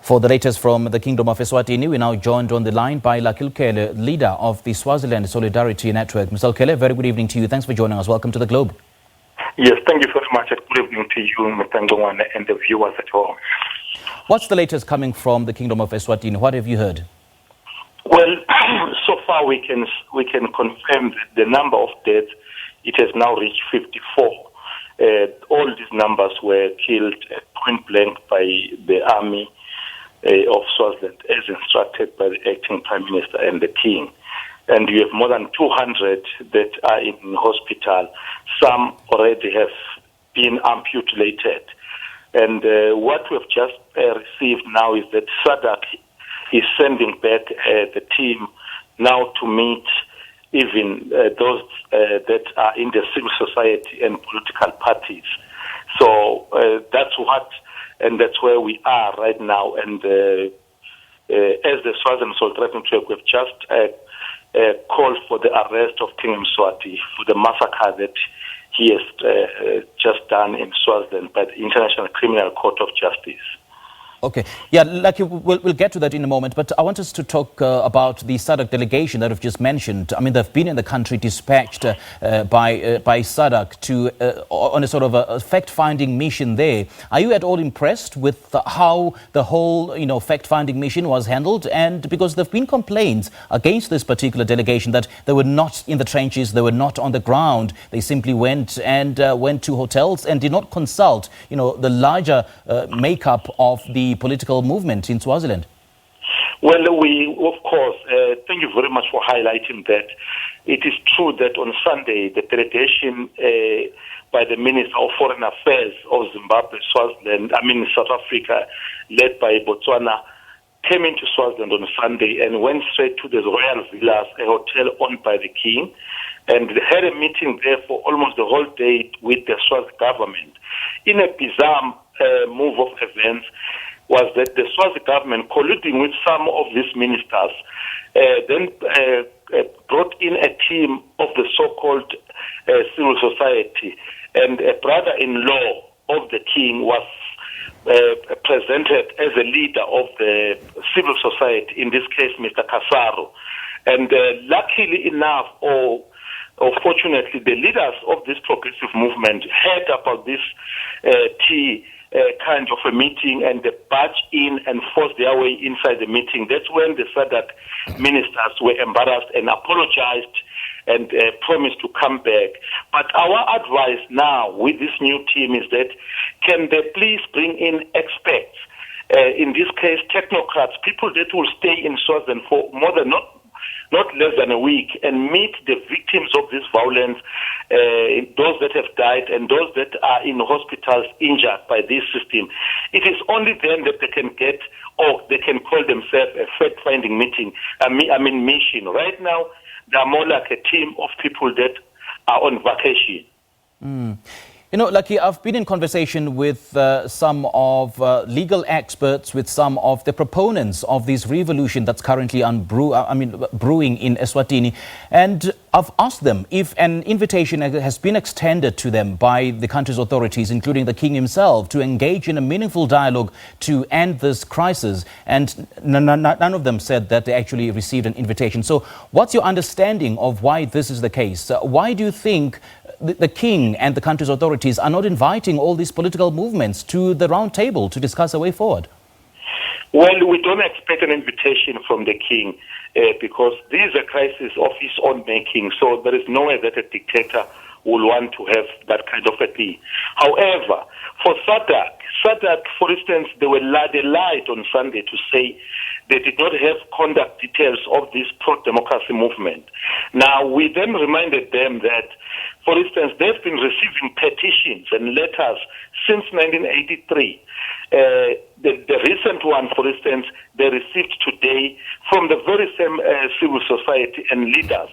For the latest from the Kingdom of Eswatini, we now joined on the line by Lucky Lukhele, leader of the Swaziland Solidarity Network. Mr. Lukhele, very good evening to you. Thanks for joining us. Welcome to the Globe. Yes, thank you very much. Good evening to you, Mr. Ngongwana, and the viewers at home. What's the latest coming from the Kingdom of Eswatini? What have you heard? Well, so far we can confirm that the number of deaths, it has now reached 54. All these numbers were killed point blank by the army of Swaziland, as instructed by the acting Prime Minister and the King. And you have more than 200 that are in hospital. Some already have been amputated. And what we've just received now is that SADC is sending back the team now to meet even those that are in the civil society and political parties. So that's where we are right now. And as the Swaziland Solidarity Network, we've just called for the arrest of King Mswati for the massacre that he has just done in Swaziland by the International Criminal Court of Justice. Okay. Yeah, Lucky, we'll get to that in a moment, but I want us to talk about the SADC delegation that we've just mentioned. I mean, they've been in the country dispatched by SADC to on a sort of a fact-finding mission there. Are you at all impressed with how the whole, fact-finding mission was handled? And because there have been complaints against this particular delegation that they were not in the trenches, they were not on the ground. They simply went to hotels and did not consult, the larger makeup of the political movement in Swaziland. Well, of course, thank you very much for highlighting that. It is true that on Sunday, the delegation by the Minister of Foreign Affairs of Zimbabwe, South Africa, led by Botswana, came into Swaziland on Sunday and went straight to the Royal Villas, a hotel owned by the King, and they had a meeting there for almost the whole day with the Swazi government. In a bizarre move of events, was that the Swazi government, colluding with some of these ministers, then brought in a team of the so-called civil society, and a brother-in-law of the King was presented as a leader of the civil society, in this case, Mr. Kasaro. And luckily enough, or fortunately, the leaders of this progressive movement heard about this kind of a meeting, and they barged in and forced their way inside the meeting. That's when the SADC ministers were embarrassed and apologized and promised to come back. But our advice now with this new team is that can they please bring in experts, in this case technocrats, people that will stay in Swaziland for not less than a week and meet the victims of this violence, those that have died and those that are in hospitals injured by this system. It is only then that they can get, or they can call themselves a fact-finding mission. Right now, they are more like a team of people that are on vacation. Lucky, I've been in conversation with some of legal experts, with some of the proponents of this revolution that's currently brewing in Eswatini, and I've asked them if an invitation has been extended to them by the country's authorities, including the King himself, to engage in a meaningful dialogue to end this crisis, and none of them said that they actually received an invitation. So what's your understanding of why this is the case? Why do you think the King and the country's authorities are not inviting all these political movements to the round table to discuss a way forward? Well, we don't expect an invitation from the King because this is a crisis of his own making, so there is no way that a dictator will want to have that kind of a thing. However, for SADC, for instance, they lied on Sunday to say they did not have conduct details of this pro-democracy movement. Now, we then reminded them that, for instance, they've been receiving petitions and letters since 1983. The recent one, for instance, they received today from the very same civil society and leaders.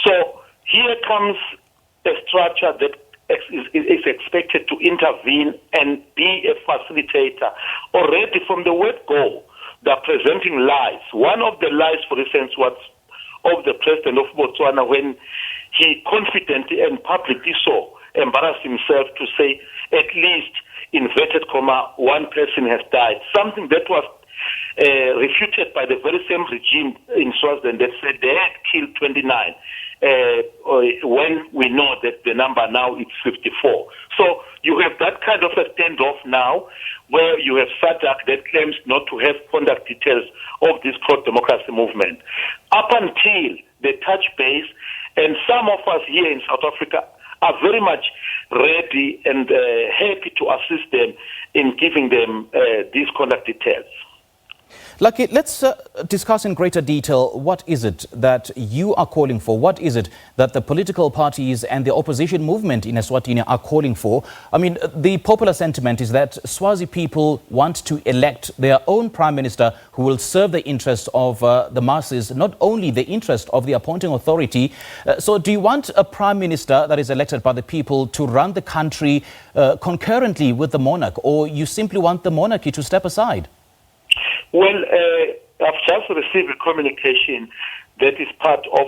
So here comes a structure that is expected to intervene and be a facilitator. Already from the word go, they're presenting lies. One of the lies, for instance, was of the president of Botswana when he confidently and publicly embarrassed himself to say at least, inverted comma, one person has died, something that was refuted by the very same regime in Swaziland that said they had killed 29, when we know that the number now is 54. So you have that kind of a standoff now, where you have SADC that claims not to have contact details of this pro-democracy movement. Up until they touch base, and some of us here in South Africa are very much ready and happy to assist them in giving them these contact details. Lucky, let's discuss in greater detail what is it that you are calling for? What is it that the political parties and the opposition movement in Eswatini are calling for? I mean, the popular sentiment is that Swazi people want to elect their own prime minister who will serve the interest of the masses, not only the interest of the appointing authority. So do you want a prime minister that is elected by the people to run the country concurrently with the monarch, or you simply want the monarchy to step aside? Well, I've just received a communication that is part of,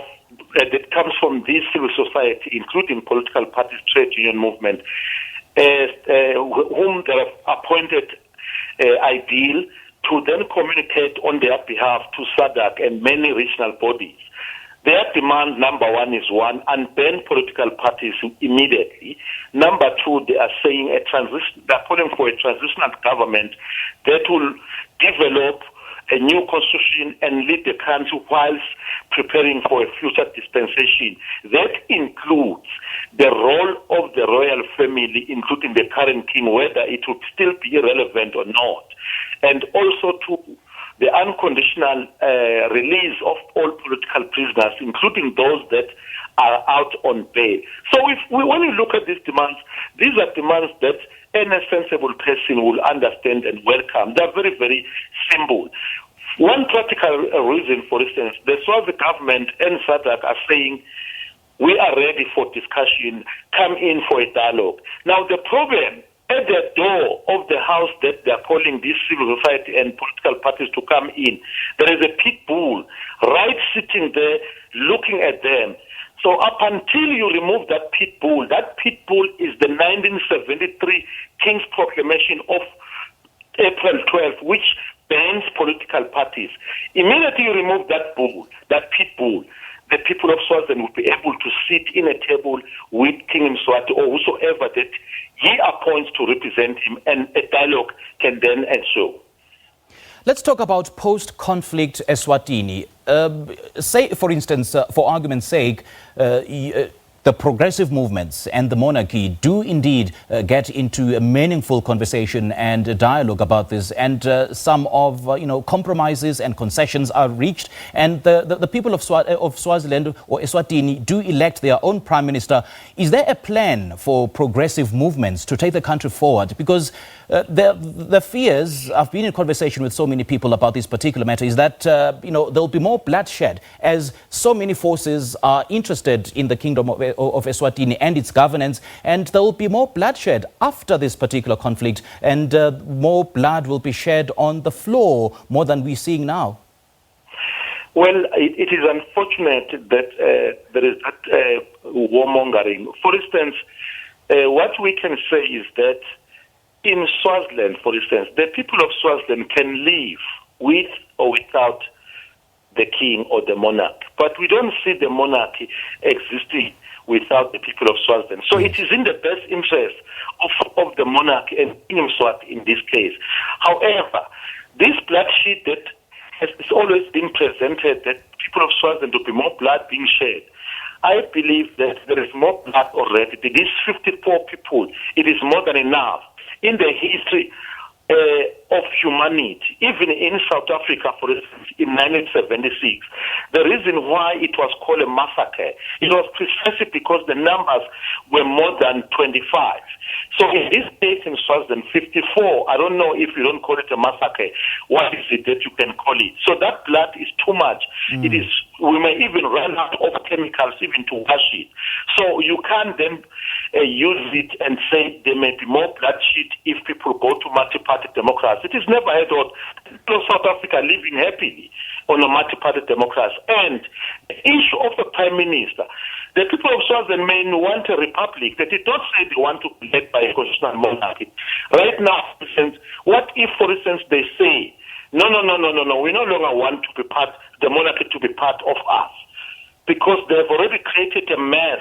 that comes from this civil society, including political parties, trade union movement, whom they have appointed ideal to then communicate on their behalf to SADC and many regional bodies. Their demand, number one, is one, unban political parties immediately. Number two, they are saying they're calling for a transitional government that will develop a new constitution and lead the country whilst preparing for a future dispensation. That includes the role of the royal family, including the current king, whether it would still be irrelevant or not. And also to the unconditional release of all political prisoners, including those that are out on bail. So when you look at these demands are demands that any sensible person will understand and welcome. They're very, very simple. One practical reason, for instance, the Swazi government and SADC are saying, we are ready for discussion, come in for a dialogue. Now, the problem at the door of the house that they are calling this civil society and political parties to come in, there is a pit bull right sitting there looking at them. So up until you remove that pit bull is the 1973 King's Proclamation of April 12, which bans political parties. Immediately you remove that pit bull, the people of Swaziland will be able to sit in a table with King Mswati or whosoever that he appoints to represent him, and a dialogue can then ensue. Let's talk about post-conflict Eswatini. Say, for instance, for argument's sake, the progressive movements and the monarchy do indeed get into a meaningful conversation and dialogue about this, and some of compromises and concessions are reached, and the people of Swaziland or Eswatini do elect their own prime minister. Is there a plan for progressive movements to take the country forward? Because the fears, I've been in conversation with so many people about this particular matter, is that there'll be more bloodshed as so many forces are interested in the kingdom of Eswatini and its governance, and there will be more bloodshed after this particular conflict, and more blood will be shed on the floor, more than we're seeing now. Well, it is unfortunate that there is that warmongering. For instance, what we can say is that in Swaziland, for instance, the people of Swaziland can live with or without the king or the monarch, but we don't see the monarchy existing without the people of Swaziland. So it is in the best interest of the monarch and King Mswati in this case. However, this bloodshed that has always been presented, that people of Swaziland will be more blood being shed, I believe that there is more blood already. It is 54 people. It is more than enough. In the history of humanity, even in South Africa, for instance, in 1976, the reason why it was called a massacre, it was precisely because the numbers were more than 25. So in this case in Swaziland, 54, I don't know if you don't call it a massacre, what is it that you can call it? So that blood is too much. It is. We may even run out of chemicals even to wash it. So you can't then use it and say there may be more bloodshed if people go to multi-party democracy. It is never heard of South Africa living happily on a multi-party democracy. And the issue of the prime minister, the people of Swaziland may want a republic. They did not say they want to be led by a constitutional monarchy. Right now, for instance, what if, for instance, they say No. We no longer want the monarchy to be part of us, because they've already created a mess.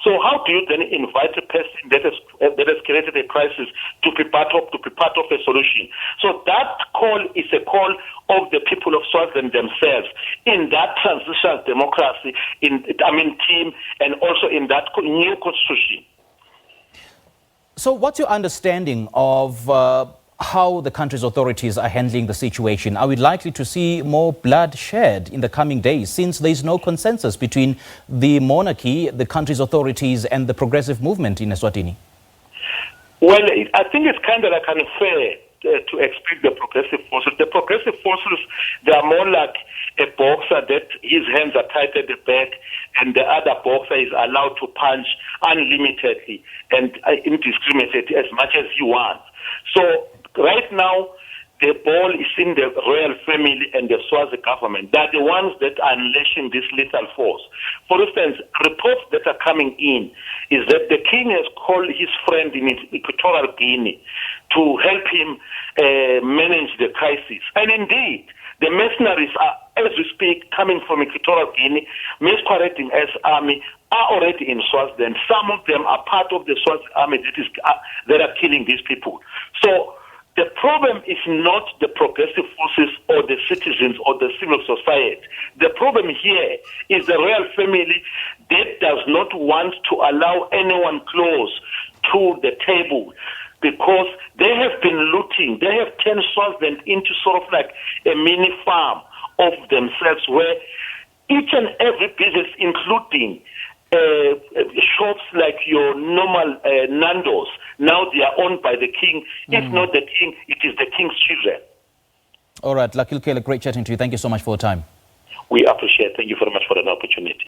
So how do you then invite a person that has created a crisis to be part of a solution? So that call is a call of the people of Swaziland themselves in that transitional democracy, team, and also in that new constitution. So what's your understanding of how the country's authorities are handling the situation? Are we likely to see more blood shed in the coming days, since there is no consensus between the monarchy, the country's authorities, and the progressive movement in Eswatini? Well, I think it's kind of like unfair to expect the progressive forces. The progressive forces, they are more like a boxer that his hands are tied at the back, and the other boxer is allowed to punch unlimitedly and indiscriminately as much as he wants. So right now, the ball is in the royal family and the Swazi government. They're the ones that are unleashing this lethal force. For instance, reports that are coming in is that the king has called his friend in Equatorial Guinea to help him manage the crisis. And indeed, the mercenaries are, as we speak, coming from Equatorial Guinea, masquerading as army, are already in Swaziland. Some of them are part of the Swazi army that are killing these people. So the problem is not the progressive forces or the citizens or the civil society. The problem here is the royal family that does not want to allow anyone close to the table, because they have been looting. They have turned Swaziland into sort of like a mini farm of themselves, where each and every business, including shops like your normal Nando's, now they are owned by the king. If not the king, it is the king's children. All right, Lucky Lukhele, great chatting to you. Thank you so much for your time. We appreciate it. Thank you very much for an opportunity.